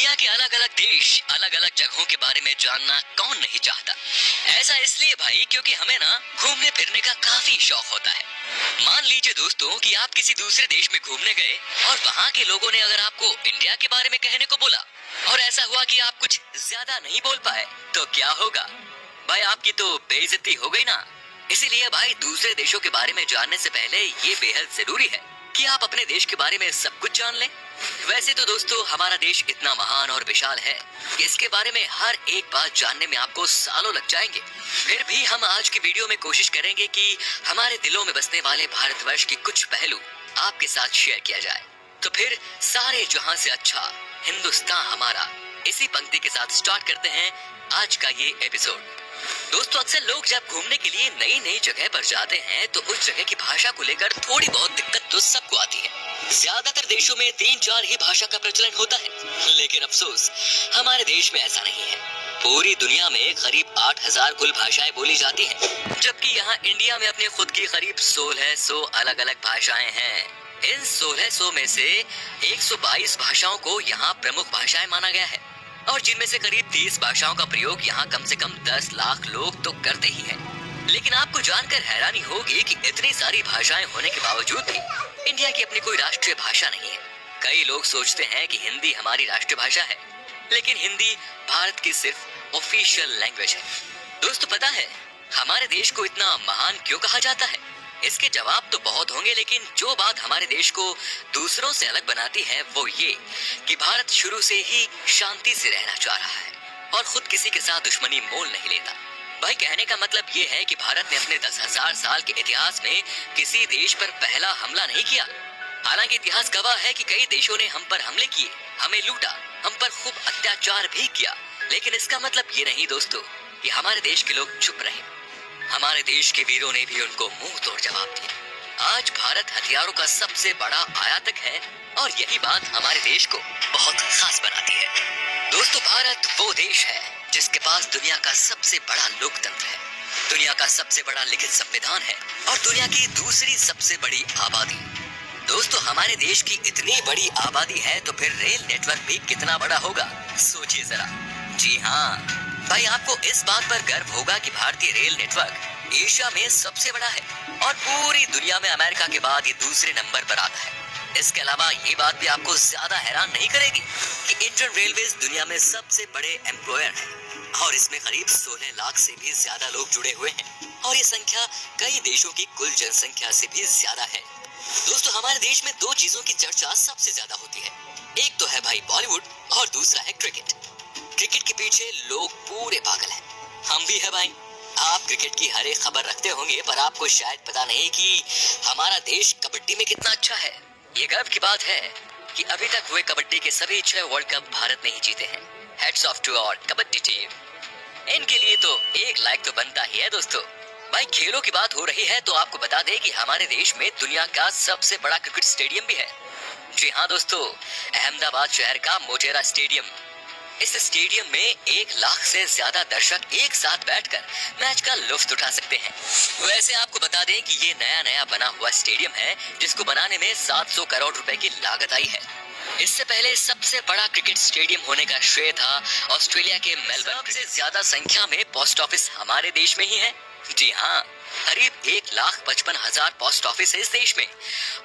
दुनिया के अलग अलग देश, अलग अलग जगहों के बारे में जानना कौन नहीं चाहता। ऐसा इसलिए भाई क्योंकि हमें ना घूमने फिरने का काफी शौक होता है। मान लीजिए दोस्तों कि आप किसी दूसरे देश में घूमने गए और वहाँ के लोगों ने अगर आपको इंडिया के बारे में कहने को बोला और ऐसा हुआ कि आप कुछ ज्यादा नहीं बोल पाए तो क्या होगा भाई? आपकी तो बेइज्जती हो गई ना। इसीलिए भाई दूसरे देशों के बारे में जानने से पहले ये बेहद जरूरी है कि आप अपने देश के बारे में सब कुछ जान लें। वैसे तो दोस्तों हमारा देश इतना महान और विशाल है कि इसके बारे में हर एक बात जानने में आपको सालों लग जाएंगे। फिर भी हम आज की वीडियो में कोशिश करेंगे कि हमारे दिलों में बसने वाले भारतवर्ष के कुछ पहलू आपके साथ शेयर किया जाए। तो फिर सारे जहां से अच्छा हिंदुस्तान हमारा, इसी पंक्ति के साथ स्टार्ट करते हैं आज का ये एपिसोड। दोस्तों अक्सर लोग जब घूमने के लिए नई नई जगह पर जाते हैं तो उस जगह की भाषा को लेकर थोड़ी बहुत दिक्कत तो सबको आती है। ज्यादातर देशों में 3-4 ही भाषा का प्रचलन होता है, लेकिन अफसोस हमारे देश में ऐसा नहीं है। पूरी दुनिया में करीब 8000 कुल भाषाएं बोली जाती हैं, जबकि यहाँ इंडिया में अपने खुद की करीब 1600 अलग अलग भाषाएं हैं। इन 1600 में से 122 भाषाओं को यहाँ प्रमुख भाषाएं माना गया है और जिनमें से करीब 30 भाषाओं का प्रयोग यहाँ कम से कम 10 लाख लोग तो करते ही हैं। लेकिन आपको जानकर हैरानी होगी कि इतनी सारी भाषाएं होने के बावजूद भी इंडिया की अपनी कोई राष्ट्रीय भाषा नहीं है। कई लोग सोचते हैं कि हिंदी हमारी राष्ट्रीय भाषा है, लेकिन हिंदी भारत की सिर्फ ऑफिशियल लैंग्वेज है। दोस्तों पता है हमारे देश को इतना महान क्यों कहा जाता है? इसके जवाब तो बहुत होंगे, लेकिन जो बात हमारे देश को दूसरों से अलग बनाती है वो ये कि भारत शुरू से ही शांति से रहना चाह रहा है और खुद किसी के साथ दुश्मनी मोल नहीं लेता। भाई कहने का मतलब ये है कि भारत ने अपने 10,000 साल के इतिहास में किसी देश पर पहला हमला नहीं किया। हालांकि इतिहास गवाह है कि कई देशों ने हम पर हमले किए, हमें लूटा, हम पर खूब अत्याचार भी किया, लेकिन इसका मतलब ये नहीं दोस्तों कि हमारे देश के लोग चुप रहे। हमारे देश के वीरों ने भी उनको मुंह तोड़ जवाब दिया। आज भारत हथियारों का सबसे बड़ा आयातक है और यही बात हमारे देश को बहुत खास बनाती है। दोस्तों भारत वो देश है जिसके पास दुनिया का सबसे बड़ा लोकतंत्र है, दुनिया का सबसे बड़ा लिखित संविधान है और दुनिया की दूसरी सबसे बड़ी आबादी। दोस्तों हमारे देश की इतनी बड़ी आबादी है तो फिर रेल नेटवर्क भी कितना बड़ा होगा, सोचिए जरा। जी हाँ भाई, आपको इस बात पर गर्व होगा कि भारतीय रेल नेटवर्क एशिया में सबसे बड़ा है और पूरी दुनिया में अमेरिका के बाद ये दूसरे नंबर पर आता है। इसके अलावा ये बात भी आपको ज्यादा हैरान नहीं करेगी कि इंडियन रेलवेज दुनिया में सबसे बड़े एम्प्लॉयर है और इसमें करीब 16 लाख से भी ज्यादा लोग जुड़े हुए हैं और ये संख्या कई देशों की कुल जनसंख्या से भी ज्यादा है। दोस्तों हमारे देश में दो चीजों की चर्चा सबसे ज्यादा होती है, एक तो है भाई बॉलीवुड और दूसरा है क्रिकेट। क्रिकेट के पीछे लोग पूरे पागल हैं, हम भी है भाई। आप क्रिकेट की हर एक खबर रखते होंगे पर आपको शायद पता नहीं कि हमारा देश कबड्डी में कितना अच्छा है। ये गर्व की बात है कि अभी तक हुए कबड्डी के सभी 6 वर्ल्ड कप भारत ने ही जीते हैं। Hats off to our kabaddi team. इनके लिए तो एक लाइक तो बनता ही है दोस्तों। भाई खेलों की बात हो रही है तो आपको बता दें कि हमारे देश में दुनिया का सबसे बड़ा क्रिकेट स्टेडियम भी है। जी हाँ दोस्तों, अहमदाबाद शहर का मोटेरा स्टेडियम। इस स्टेडियम में 1 लाख से ज्यादा दर्शक एक साथ बैठकर मैच का लुत्फ उठा सकते हैं। वैसे आपको बता दें कि ये नया बना हुआ स्टेडियम है जिसको बनाने में 700 करोड़ रुपए की लागत आई है। इससे पहले सबसे बड़ा क्रिकेट स्टेडियम होने का श्रेय था ऑस्ट्रेलिया के मेलबर्न। सबसे ज्यादा संख्या में पोस्ट ऑफिस हमारे देश में ही है। जी हाँ, करीब 1,55,000 पोस्ट ऑफिस है इस देश में।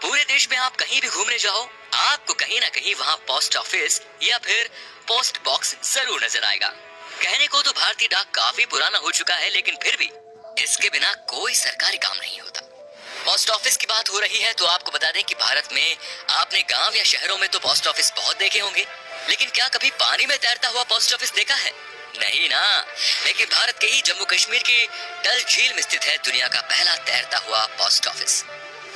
पूरे देश में आप कहीं भी घूमने जाओ आपको कहीं ना कहीं वहाँ पोस्ट ऑफिस या फिर पोस्ट बॉक्स जरूर नजर आएगा। कहने को तो भारतीय डाक काफी पुराना हो चुका है, लेकिन फिर भी इसके बिना कोई सरकारी काम नहीं होता। पोस्ट ऑफिस की बात हो रही है तो आपको बता दें कि भारत में आपने गांव या शहरों में तो पोस्ट ऑफिस बहुत देखे होंगे, लेकिन क्या कभी पानी में तैरता हुआ पोस्ट ऑफिस देखा है? नहीं ना। लेकिन भारत के ही जम्मू कश्मीर की डल झील में स्थित है दुनिया का पहला तैरता हुआ पोस्ट ऑफिस।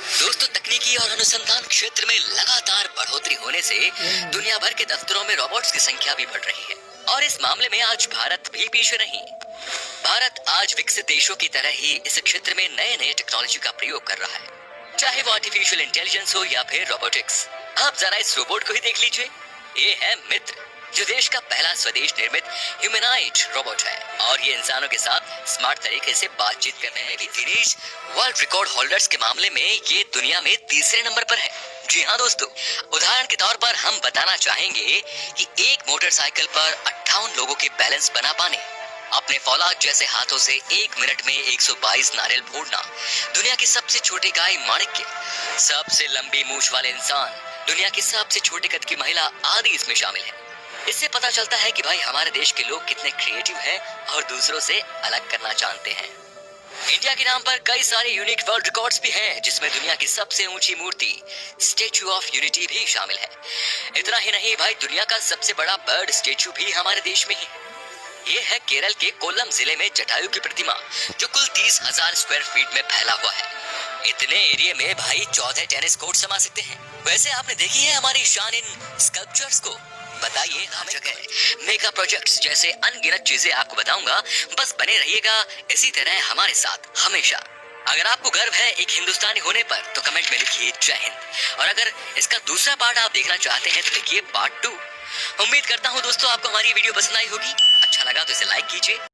दोस्तों तकनीकी और अनुसंधान क्षेत्र में लगातार बढ़ोतरी होने से दुनिया भर के दफ्तरों में रोबोट्स की संख्या भी बढ़ रही है और इस मामले में आज भारत भी पीछे नहीं। भारत आज विकसित देशों की तरह ही इस क्षेत्र में नए टेक्नोलॉजी का प्रयोग कर रहा है, चाहे वो आर्टिफिशियल इंटेलिजेंस हो या फिर रोबोटिक्स। आप जरा इस रोबोट को ही देख लीजिए, ये है मित्र। जो देश का पहला स्वदेश निर्मित ह्यूमनॉइड रोबोट है और ये इंसानों के साथ स्मार्ट तरीके से बातचीत करने में भी दिनेश वर्ल्ड रिकॉर्ड होल्डर्स के मामले में ये दुनिया में तीसरे नंबर पर है। जी हाँ दोस्तों, उदाहरण के तौर पर हम बताना चाहेंगे कि एक मोटरसाइकिल पर 58 लोगों के बैलेंस बना पाने, अपने फौलाद जैसे हाथों से 1 मिनट में 122 नारियल फोड़ना, दुनिया की सबसे छोटी गाय माणिक्य, सबसे लंबी मूछ वाले इंसान, दुनिया की सबसे छोटे कद की महिला आदि इसमें शामिल है। इससे पता चलता है कि भाई हमारे देश के लोग कितने क्रिएटिव हैं और दूसरों से अलग करना जानते हैं। इंडिया के नाम पर कई सारे यूनिक वर्ल्ड रिकॉर्ड्स भी हैं, जिसमें दुनिया की सबसे ऊंची मूर्ति स्टेच्यू ऑफ यूनिटी भी शामिल है। इतना ही नहीं भाई, दुनिया का सबसे बड़ा बर्ड स्टेच्यू भी हमारे देश में ही है। ये है केरल के कोल्लम जिले में जटायु की प्रतिमा, जो कुल 30,000 स्क्वायर फीट में फैला हुआ है। इतने एरिया में भाई 14 टेनिस कोर्ट समा सकते हैं। वैसे आपने देखी है हमारी शान इन स्कल्पचर्स को? बताइए हमें जगह मेगा प्रोजेक्ट्स जैसे अनगिनत चीजें आपको बताऊंगा, बस बने रहिएगा इसी तरह हमारे साथ हमेशा। अगर आपको गर्व है एक हिंदुस्तानी होने पर तो कमेंट में लिखिए जय हिंद, और अगर इसका दूसरा पार्ट आप देखना चाहते हैं तो लिखिए पार्ट 2। उम्मीद करता हूँ दोस्तों आपको हमारी वीडियो पसंद आई होगी। अच्छा लगा तो इसे लाइक कीजिए।